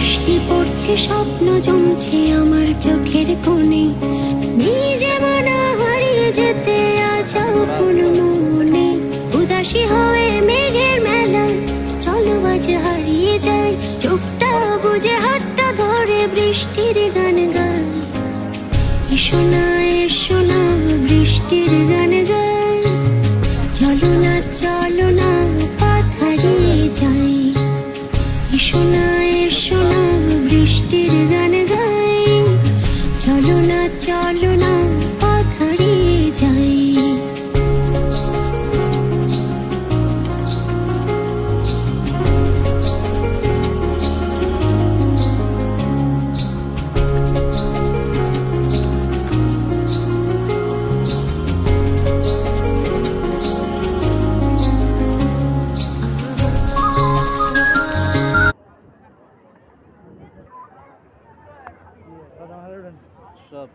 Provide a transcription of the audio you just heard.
বৃষ্টি পড়ছে, স্বপ্ন জমছে আমার চোখের কোণে, নিজে মানা হারিয়ে যেতে আজ আপন মনে। উদাসী হয়ে মেঘের মেলা, চলো আজ হারিয়ে যায়, চোখটা বুঝে হাতটা ধরে বৃষ্টির গান গায়। এসো না এসো না বৃষ্টির গান গায়, চলো না চলো না পথ হারিয়ে যাই। এসো না এসো না বৃষ্টির গান গাই, চলো না চলো না পথ হারিয়ে যাই। সব